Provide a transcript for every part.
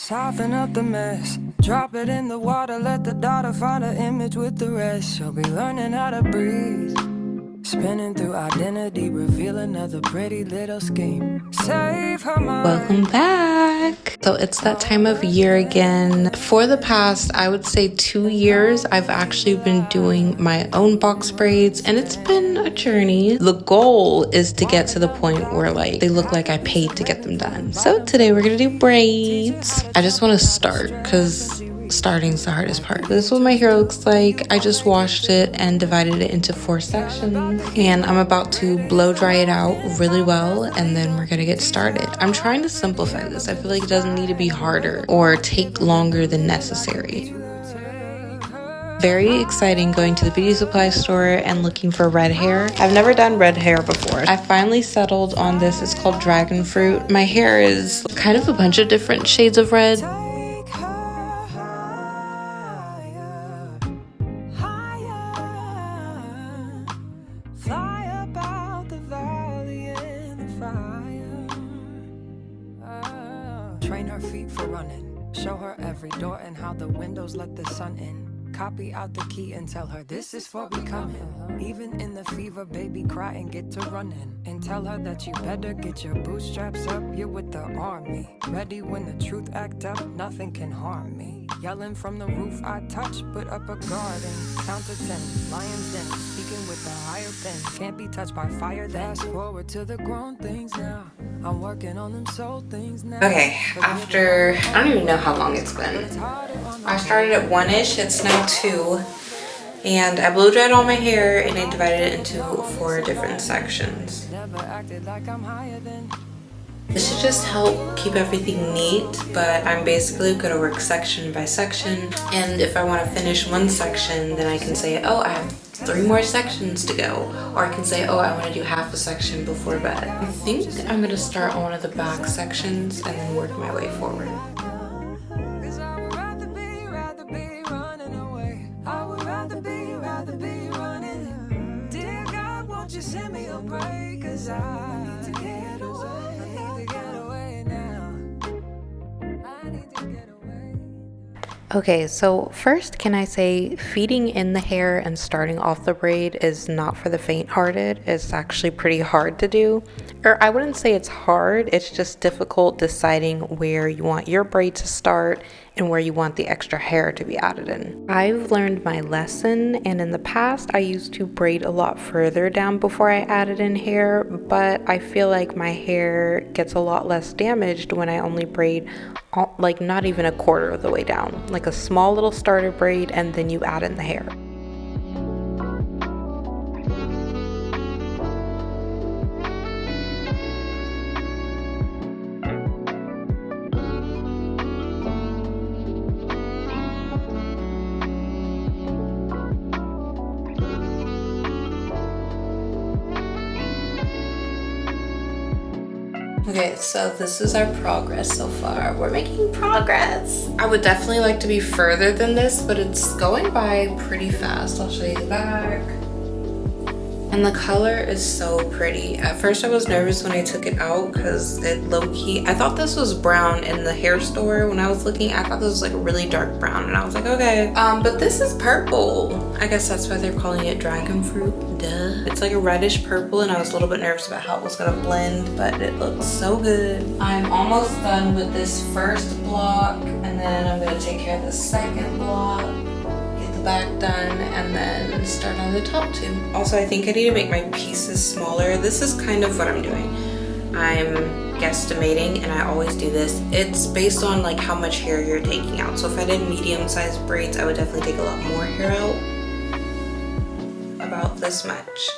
Soften up the mess, drop it in the water, let the daughter find her image with the rest. She'll be learning how to breathe, spinning through identity, reveal another pretty little scheme. Save her mind. Welcome back. So it's that time of year again. For the past, I would say 2 years, I've actually been doing my own box braids, and it's been a journey. The goal is to get to the point where like they look like I paid to get them done. So today we're gonna do braids. I just want to start because starting's the hardest part. This is what my hair looks like. I just washed it and divided it into 4 sections, and I'm about to blow dry it out really well, and then we're gonna get started. I'm trying to simplify this. I feel like it doesn't need to be harder or take longer than necessary. Very exciting going to the beauty supply store and looking for red hair. I've never done red hair before. I finally settled on this. It's called Dragonfruit. My hair is kind of a bunch of different shades of red. Train her feet for running, show her every door and how the windows let the sun in. Copy out the key and tell her this is for becoming. Even in the fever, baby, cry and get to running. And tell her that you better get your bootstraps up, you're with the army. Ready when the truth act up, nothing can harm me. Yelling from the roof, I touch, put up a garden. Count to 10, lions den, speaking with the higher pen. Can't be touched by fire, fast forward to the grown things now. I'm working on them soul things now. Okay, after, I don't even know how long it's been. I started at 1-ish, it's now 2. And I blow dried all my hair and I divided it into 4 different sections. This should just help keep everything neat, but I'm basically gonna work section by section. And if I wanna finish one section, then I can say, oh, I have 3 more sections to go. Or I can say, oh, I wanna do half a section before bed. I think I'm gonna start on one of the back sections and then work my way forward. Send me a break, 'cause I need to get away. I need to get away now. I need to get away. Okay, so first, can I say feeding in the hair and starting off the braid is not for the faint-hearted. It's actually pretty hard to do. Or I wouldn't say it's hard, it's just difficult deciding where you want your braid to start and where you want the extra hair to be added in. I've learned my lesson, and in the past I used to braid a lot further down before I added in hair, but I feel like my hair gets a lot less damaged when I only braid like not even a quarter of the way down, like a small little starter braid, and then you add in the hair. Okay, so this is our progress so far. We're making progress. I would definitely like to be further than this, but it's going by pretty fast. I'll show you the back. And the color is so pretty. At first I was nervous when I took it out because it low-key, I thought this was brown in the hair store. When I was looking, I thought this was like a really dark brown, and I was like, okay. But this is purple. I guess that's why they're calling it dragon fruit. Duh. It's like a reddish purple, and I was a little bit nervous about how it was gonna blend, but it looks so good. I'm almost done with this first block, and then I'm gonna take care of the second block, get the back done, and then start on the top 2. Also, I think I need to make my pieces smaller. This is kind of what I'm doing. I'm guesstimating, and I always do this. It's based on like how much hair you're taking out. So if I did medium-sized braids, I would definitely take a lot more hair out. About this much.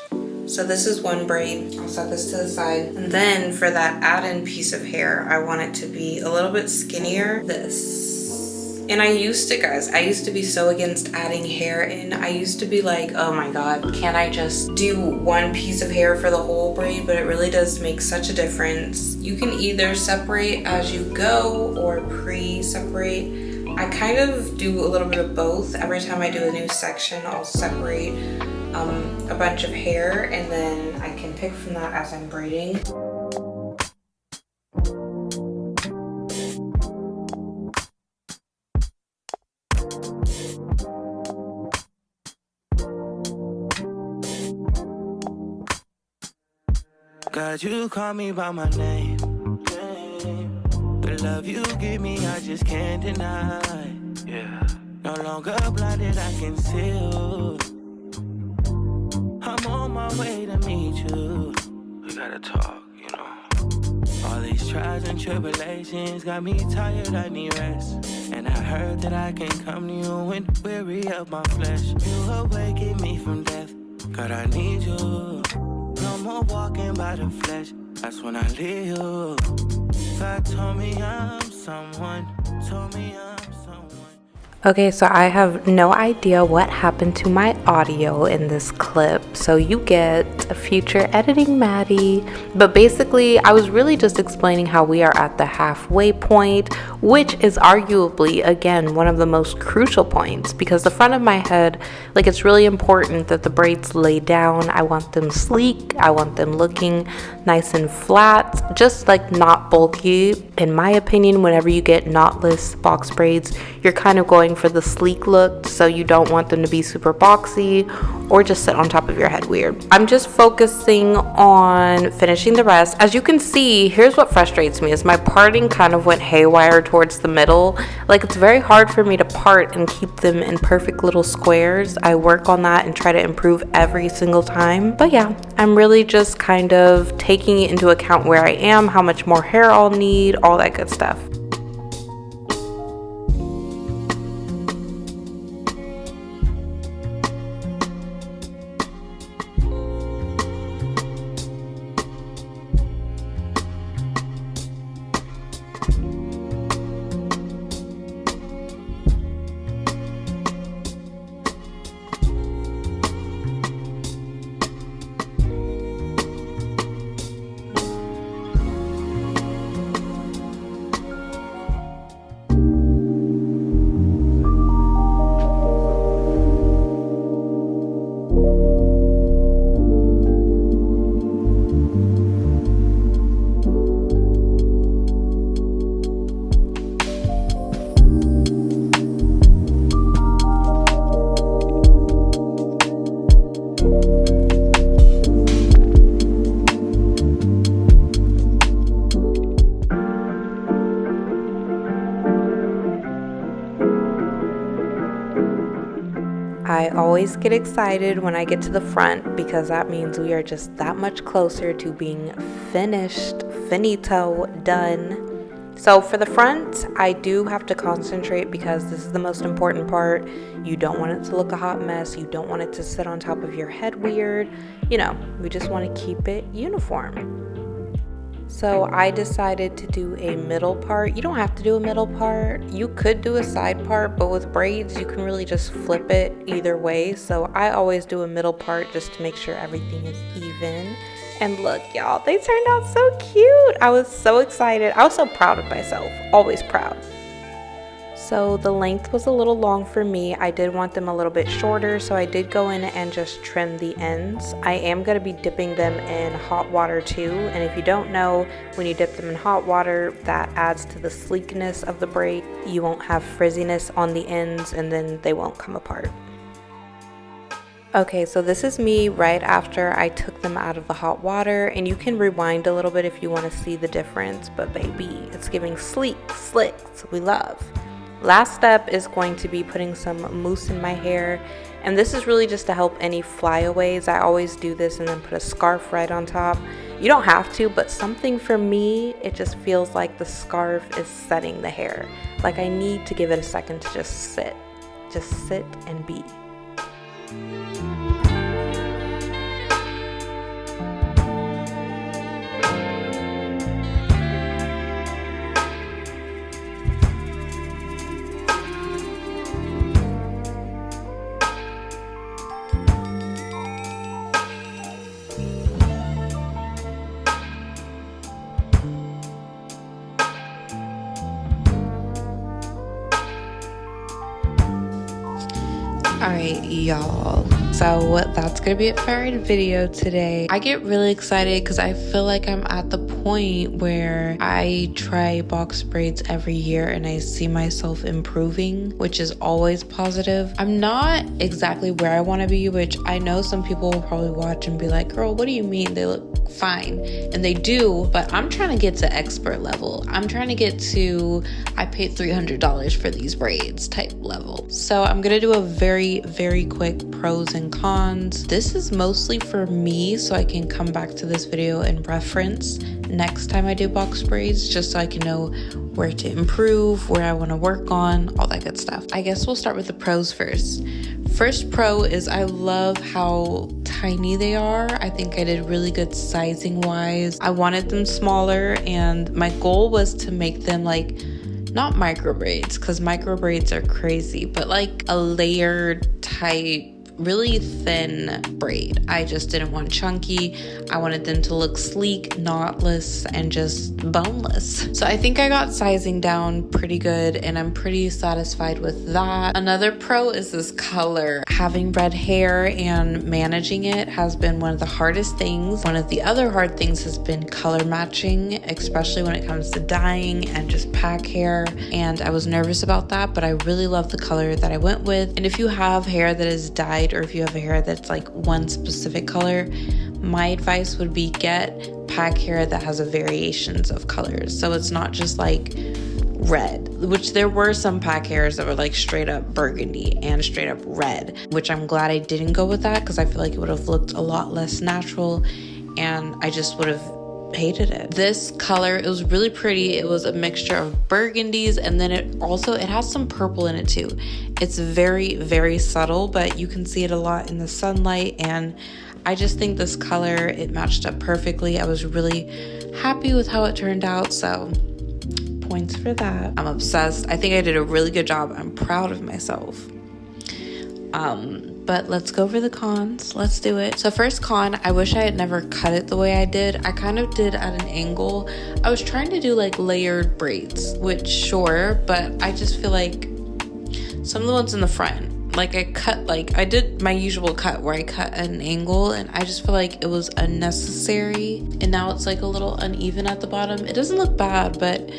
So this is one braid. I'll set this to the side. And then for that add-in piece of hair, I want it to be a little bit skinnier. This. And I used to be so against adding hair in. I used to be like, oh my god, can't I just do one piece of hair for the whole braid? But it really does make such a difference. You can either separate as you go or pre-separate. I kind of do a little bit of both. Every time I do a new section, I'll separate a bunch of hair, and then I can pick from that as I'm braiding. God, you call me by my name. The love you give me, I just can't deny. Yeah. No longer blinded, I can see you. I'm on my way to meet you. We gotta talk, you know. All these trials and tribulations got me tired, I need rest. And I heard that I can come to you when weary of my flesh. You awaken me from death, God, I need you. No more walking by the flesh, that's when I leave you. God told me I'm someone, told me I'm someone. Okay, so I have no idea what happened to my audio in this clip, so you get a future editing Maddie. But basically, I was really just explaining how we are at the halfway point, which is arguably, again, one of the most crucial points, because the front of my head, like, it's really important that the braids lay down. I want them sleek, I want them looking nice and flat, just like not bulky. In my opinion, whenever you get knotless box braids, you're kind of going for the sleek look, so you don't want them to be super boxy or just sit on top of your head weird. I'm just focusing on finishing the rest. As you can see, here's what frustrates me is my parting kind of went haywire towards the middle. Like, it's very hard for me to part and keep them in perfect little squares. I work on that and try to improve every single time. But yeah, I'm really just kind of taking into account where I am, how much more hair I'll need, all that good stuff. I always get excited when I get to the front because that means we are just that much closer to being finished, finito, done. So for the front, I do have to concentrate because this is the most important part. You don't want it to look a hot mess. You don't want it to sit on top of your head weird. You know, we just want to keep it uniform. So I decided to do a middle part. You don't have to do a middle part. You could do a side part, but with braids, you can really just flip it either way. So I always do a middle part just to make sure everything is even. And look, y'all, they turned out so cute. I was so excited. I was so proud of myself. Always proud. So the length was a little long for me. I did want them a little bit shorter, so I did go in and just trim the ends. I am going to be dipping them in hot water too, and if you don't know, when you dip them in hot water, that adds to the sleekness of the braid. You won't have frizziness on the ends, and then they won't come apart. Okay, so this is me right after I took them out of the hot water, and you can rewind a little bit if you want to see the difference, but baby, it's giving sleek, slick, so we love. Last step is going to be putting some mousse in my hair, and this is really just to help any flyaways. I always do this and then put a scarf right on top. You don't have to, but something for me, it just feels like the scarf is setting the hair. Like I need to give it a second to just sit and be. Alright, y'all, so that's gonna be it for our video today. I get really excited because I feel like I'm at the point where I try box braids every year and I see myself improving, which is always positive. I'm not exactly where I want to be, which I know some people will probably watch and be like, girl, what do you mean? They look fine, and they do, but I'm trying to get to expert level. I'm trying to get to I paid $300 for these braids type level. So I'm gonna do a very quick pros and cons. This is mostly for me so I can come back to this video and reference next time I do box braids, just so I can know where to improve, where I want to work on, all that good stuff. I guess we'll start with the pros first. First pro is I love how tiny they are. I think I did really good sizing wise. I wanted them smaller, and my goal was to make them like not micro braids, because micro braids are crazy, but like a layered type, really thin braid. I just didn't want chunky. I wanted them to look sleek, knotless, and just boneless. So I think I got sizing down pretty good, and I'm pretty satisfied with that. Another pro is this color. Having red hair and managing it has been one of the hardest things. One of the other hard things has been color matching, especially when it comes to dyeing and just pack hair. And I was nervous about that, but I really love the color that I went with. And if you have hair that is dyed, or if you have a hair that's like one specific color, my advice would be get pack hair that has a variations of colors. So it's not just like red, which there were some pack hairs that were like straight up burgundy and straight up red, which I'm glad I didn't go with that, because I feel like it would have looked a lot less natural and I just would have hated it. This color, it was really pretty. It was a mixture of burgundies, and then it has some purple in it too. It's very subtle, but you can see it a lot in the sunlight, and I just think this color, it matched up perfectly. I was really happy with how it turned out, so points for that. I'm obsessed. I think I did a really good job. I'm proud of myself. But let's go over the cons. Let's do it. So first con, I wish I had never cut it the way I did. I kind of did at an angle. I was trying to do like layered braids, which sure, but I just feel like some of the ones in the front, like I did my usual cut where I cut at an angle, and I just feel like it was unnecessary. And now it's like a little uneven at the bottom. It doesn't look bad, but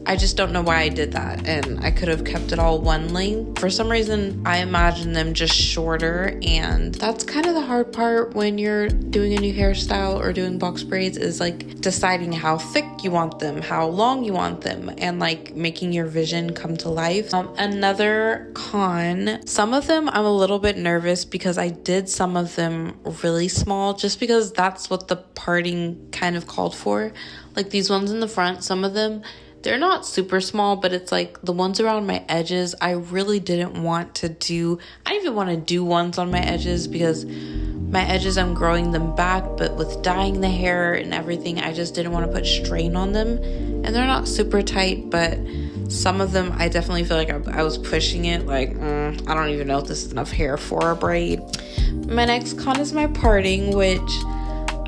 I just don't know why I did that, and I could have kept it all one length. For some reason, I imagine them just shorter, and that's kind of the hard part when you're doing a new hairstyle or doing box braids, is like deciding how thick you want them, how long you want them, and like making your vision come to life. Another con, some of them I'm a little bit nervous because I did some of them really small, just because that's what the parting kind of called for. Like these ones in the front, some of them, they're not super small, but it's like the ones around my edges, I really didn't want to do. I didn't even want to do ones on my edges, because my edges, I'm growing them back, but with dyeing the hair and everything, I just didn't want to put strain on them. And they're not super tight, but some of them, I definitely feel like I was pushing it, like, I don't even know if this is enough hair for a braid. My next con is my parting, which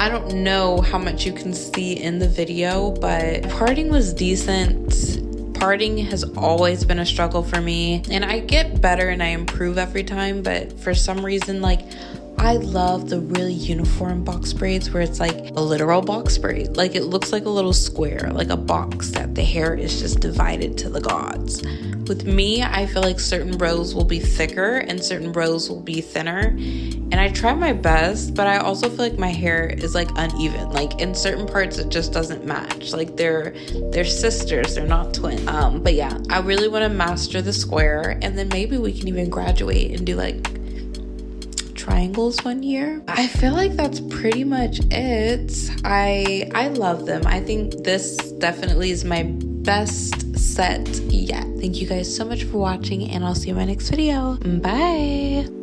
I don't know how much you can see in the video, but parting was decent. Parting has always been a struggle for me, and I get better and I improve every time, but for some reason, like, I love the really uniform box braids where it's like a literal box braid. Like it looks like a little square, like a box that the hair is just divided to the gods. With me, I feel like certain rows will be thicker and certain rows will be thinner. And I try my best, but I also feel like my hair is like uneven. Like in certain parts, it just doesn't match. Like they're sisters, they're not twins. But yeah, I really want to master the square, and then maybe we can even graduate and do like triangles one year. I feel like that's pretty much it. I love them. I think this definitely is my best set yet. Thank you guys so much for watching, and I'll see you in my next video. Bye.